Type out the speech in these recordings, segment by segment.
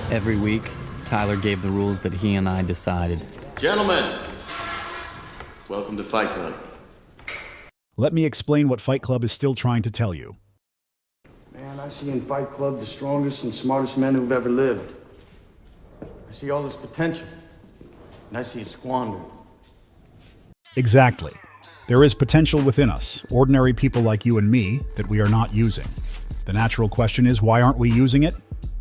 Every week, Tyler gave the rules that he and I decided. Gentlemen, welcome to Fight Club. Let me explain what Fight Club is still trying to tell you. Man, I see in Fight Club the strongest and smartest men who've ever lived. I see all this potential, and I see it squandered. Exactly. There is potential within us, ordinary people like you and me, that we are not using. The natural question is, why aren't we using it?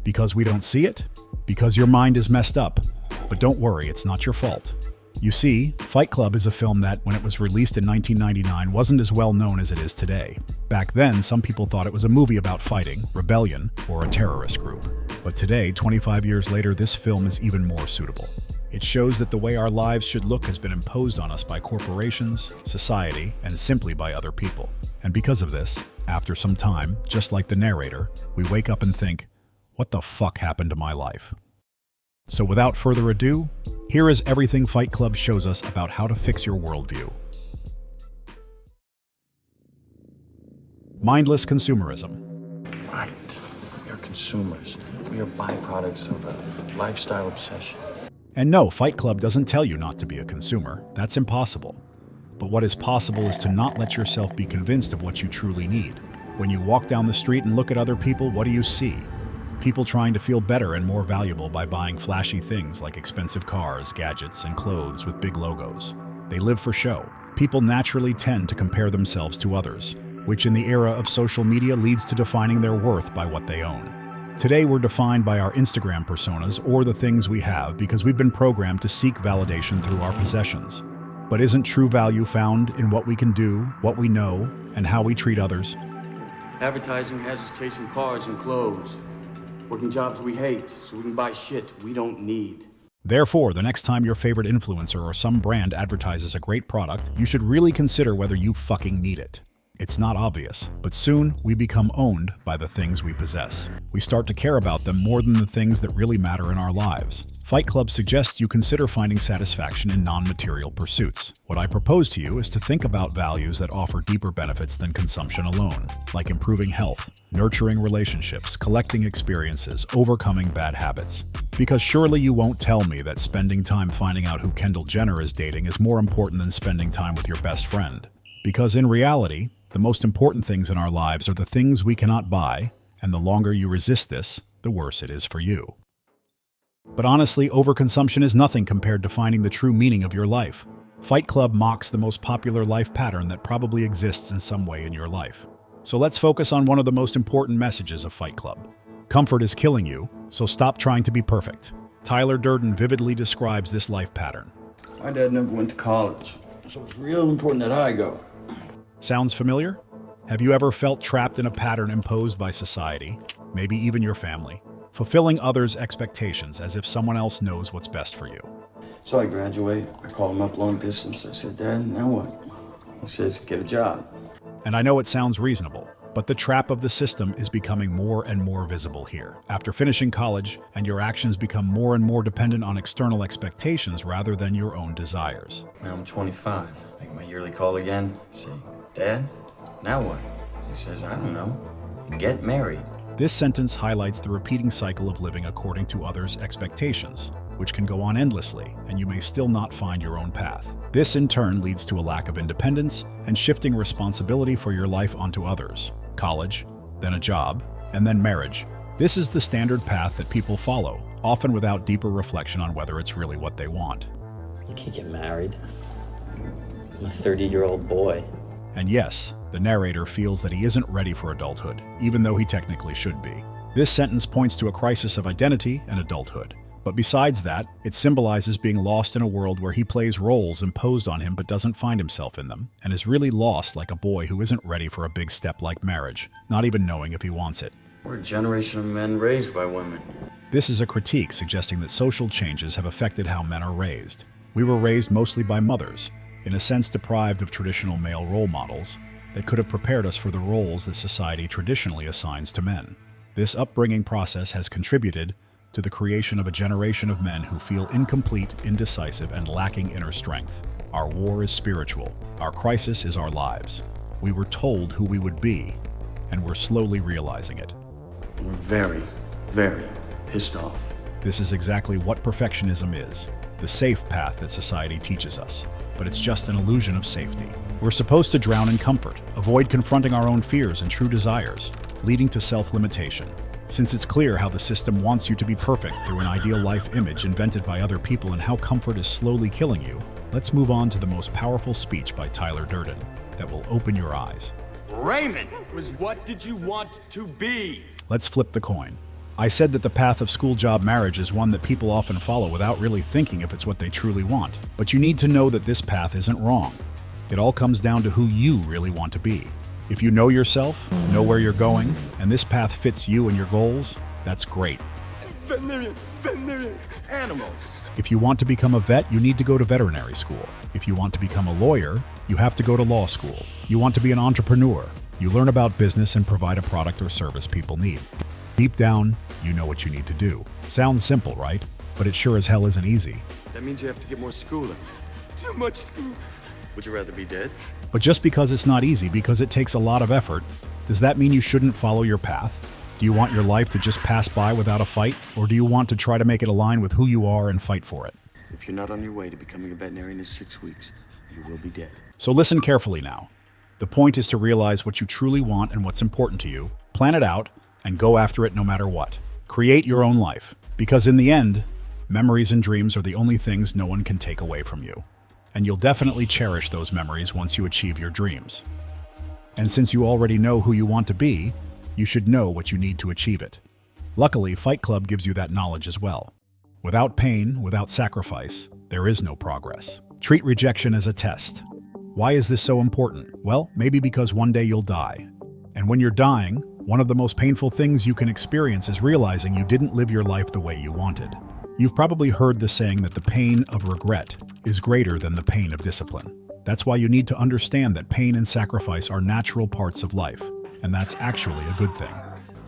Because we don't see it? Because your mind is messed up. But don't worry, it's not your fault. You see, Fight Club is a film that, when it was released in 1999, wasn't as well known as it is today. Back then, some people thought it was a movie about fighting, rebellion, or a terrorist group. But today, 25 years later, this film is even more suitable. It shows that the way our lives should look has been imposed on us by corporations, society, and simply by other people. And because of this, after some time, just like the narrator, we wake up and think, what the fuck happened to my life? So without further ado, here is everything Fight Club shows us about how to fix your worldview. Mindless consumerism. Right. We are consumers. We are byproducts of a lifestyle obsession. And no, Fight Club doesn't tell you not to be a consumer. That's impossible. But what is possible is to not let yourself be convinced of what you truly need. When you walk down the street and look at other people, what do you see? People trying to feel better and more valuable by buying flashy things like expensive cars, gadgets, and clothes with big logos. They live for show. People naturally tend to compare themselves to others, which in the era of social media leads to defining their worth by what they own. Today we're defined by our Instagram personas or the things we have because we've been programmed to seek validation through our possessions. But isn't true value found in what we can do, what we know, and how we treat others? Advertising has us chasing cars and clothes, working jobs we hate so we can buy shit we don't need. Therefore, the next time your favorite influencer or some brand advertises a great product, you should really consider whether you fucking need it. It's not obvious, but soon we become owned by the things we possess. We start to care about them more than the things that really matter in our lives. Fight Club suggests you consider finding satisfaction in non-material pursuits. What I propose to you is to think about values that offer deeper benefits than consumption alone, like improving health, nurturing relationships, collecting experiences, overcoming bad habits. Because surely you won't tell me that spending time finding out who Kendall Jenner is dating is more important than spending time with your best friend. Because in reality, the most important things in our lives are the things we cannot buy, and the longer you resist this, the worse it is for you. But honestly, overconsumption is nothing compared to finding the true meaning of your life. Fight Club mocks the most popular life pattern that probably exists in some way in your life. So let's focus on one of the most important messages of Fight Club. Comfort is killing you, so stop trying to be perfect. Tyler Durden vividly describes this life pattern. My dad never went to college, so it's real important that I go. Sounds familiar? Have you ever felt trapped in a pattern imposed by society, maybe even your family, fulfilling others' expectations as if someone else knows what's best for you? So I graduate, I call him up long distance. I said, Dad, now what? He says, get a job. And I know it sounds reasonable, but the trap of the system is becoming more and more visible here. After finishing college, and your actions become more and more dependent on external expectations rather than your own desires. Now I'm 25. Make my yearly call again. Say, Dad, now what? He says, I don't know. Get married. This sentence highlights the repeating cycle of living according to others' expectations, which can go on endlessly, and you may still not find your own path. This in turn leads to a lack of independence and shifting responsibility for your life onto others. College, then a job, and then marriage. This is the standard path that people follow, often without deeper reflection on whether it's really what they want. You can't get married. I'm a 30-year-old boy. And yes, the narrator feels that he isn't ready for adulthood, even though he technically should be. This sentence points to a crisis of identity and adulthood. But besides that, it symbolizes being lost in a world where he plays roles imposed on him but doesn't find himself in them, and is really lost like a boy who isn't ready for a big step like marriage, not even knowing if he wants it. We're a generation of men raised by women. This is a critique suggesting that social changes have affected how men are raised. We were raised mostly by mothers, in a sense deprived of traditional male role models that could have prepared us for the roles that society traditionally assigns to men. This upbringing process has contributed to the creation of a generation of men who feel incomplete, indecisive, and lacking inner strength. Our war is spiritual. Our crisis is our lives. We were told who we would be, and we're slowly realizing it. We're very, very pissed off. This is exactly what perfectionism is, the safe path that society teaches us. But it's just an illusion of safety. We're supposed to drown in comfort, avoid confronting our own fears and true desires, leading to self-limitation. Since it's clear how the system wants you to be perfect through an ideal life image invented by other people and how comfort is slowly killing you, let's move on to the most powerful speech by Tyler Durden that will open your eyes. Raymond was what did you want to be? Let's flip the coin. I said that the path of school, job, marriage is one that people often follow without really thinking if it's what they truly want. But you need to know that this path isn't wrong. It all comes down to who you really want to be. If you know yourself, know where you're going, and this path fits you and your goals, that's great. Veterinarian, animals. If you want to become a vet, you need to go to veterinary school. If you want to become a lawyer, you have to go to law school. You want to be an entrepreneur, you learn about business and provide a product or service people need. Deep down, you know what you need to do. Sounds simple, right? But it sure as hell isn't easy. That means you have to get more schooling. Too much school. Would you rather be dead? But just because it's not easy, because it takes a lot of effort, does that mean you shouldn't follow your path? Do you want your life to just pass by without a fight? Or do you want to try to make it align with who you are and fight for it? If you're not on your way to becoming a veterinarian in 6 weeks, you will be dead. So listen carefully now. The point is to realize what you truly want and what's important to you, plan it out, and go after it no matter what. Create your own life, because in the end, memories and dreams are the only things no one can take away from you. And you'll definitely cherish those memories once you achieve your dreams. And since you already know who you want to be, you should know what you need to achieve it. Luckily, Fight Club gives you that knowledge as well. Without pain, without sacrifice, there is no progress. Treat rejection as a test. Why is this so important? Well, maybe because one day you'll die. And when you're dying, one of the most painful things you can experience is realizing you didn't live your life the way you wanted. You've probably heard the saying that the pain of regret is greater than the pain of discipline. That's why you need to understand that pain and sacrifice are natural parts of life, and that's actually a good thing.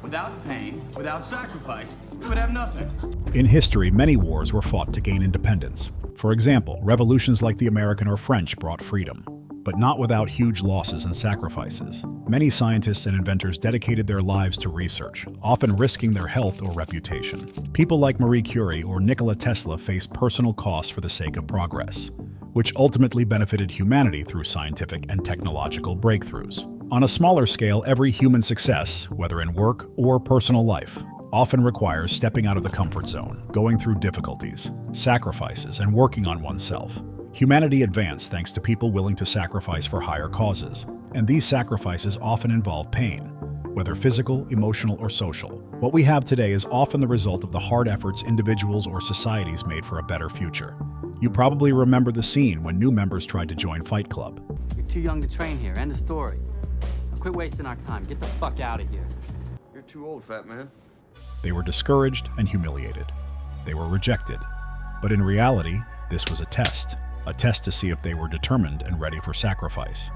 Without pain, without sacrifice, we would have nothing. In history, many wars were fought to gain independence. For example, revolutions like the American or French brought freedom, but not without huge losses and sacrifices. Many scientists and inventors dedicated their lives to research, often risking their health or reputation. People like Marie Curie or Nikola Tesla faced personal costs for the sake of progress, which ultimately benefited humanity through scientific and technological breakthroughs. On a smaller scale, every human success, whether in work or personal life, often requires stepping out of the comfort zone, going through difficulties, sacrifices, and working on oneself. Humanity advanced thanks to people willing to sacrifice for higher causes, and these sacrifices often involve pain, whether physical, emotional, or social. What we have today is often the result of the hard efforts individuals or societies made for a better future. You probably remember the scene when new members tried to join Fight Club. You're too young to train here. End of story. Now quit wasting our time. Get the fuck out of here. You're too old, fat man. They were discouraged and humiliated. They were rejected. But in reality, this was a test to see if they were determined and ready for sacrifice.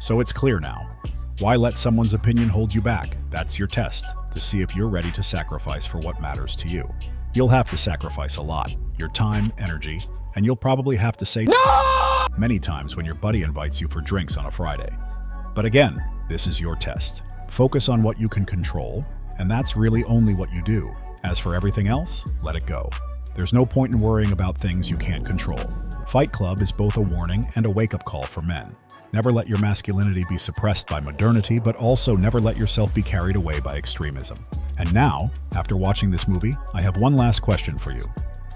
So it's clear now. Why let someone's opinion hold you back? That's your test, to see if you're ready to sacrifice for what matters to you. You'll have to sacrifice a lot, your time, energy, and you'll probably have to say no many times when your buddy invites you for drinks on a Friday. But again, this is your test. Focus on what you can control, and that's really only what you do. As for everything else, let it go. There's no point in worrying about things you can't control. Fight Club is both a warning and a wake-up call for men. Never let your masculinity be suppressed by modernity, but also never let yourself be carried away by extremism. And now, after watching this movie, I have one last question for you.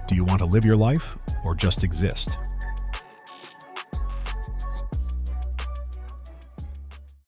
Do you want to live your life or just exist?